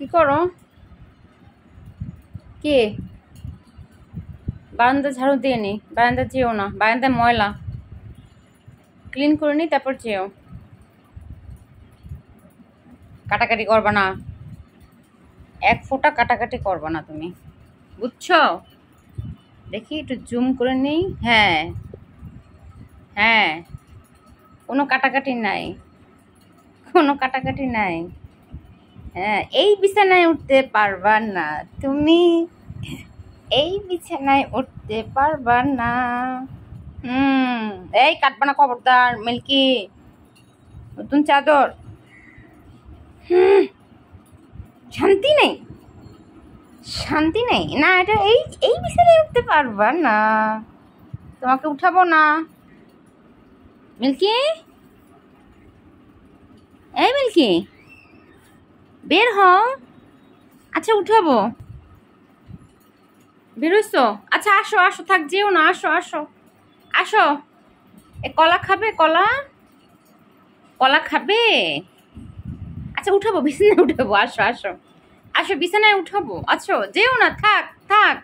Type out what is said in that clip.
কি করো? কে? বারান্দা ঝাড়ু দিয়ে নি, বারান্দা যেও না, বারান্দায় ময়লা, ক্লিন করে নি তারপর যেও। কাটাকাটি করবা না, এক ফোঁটা কাটাকাটি করবা না তুমি, বুঝছো? দেখি একটু জুম করে নিই। হ্যাঁ হ্যাঁ, কোনো কাটাকাটি নাই, কোনো কাটাকাটি নাই। হ্যাঁ, এই বিছানায় উঠতে পারবা না তুমি, এই বিছানায় উঠতে পারবা না। হুম, এই কাটবা না খবরদার মিল্কি, নতুন চাদর। হুম, শান্তি নেই, শান্তি নেই না। এটা এই এই বিছানায় উঠতে পারবা না, তোমাকে উঠাবো না মিল্কি। এই মিল্কি, বের হও। আচ্ছা উঠাবো, বেরোইছো? আচ্ছা আসো আসো, থাক যেও না, আসো আসো আসো। এ কলা খাবে? কলা, কলা খাবে? আচ্ছা উঠাবো, বিছানায় উঠাবো, আসো আসো আসো, বিছানায় উঠাবো। আচ্ছা যেও না, থাক থাক।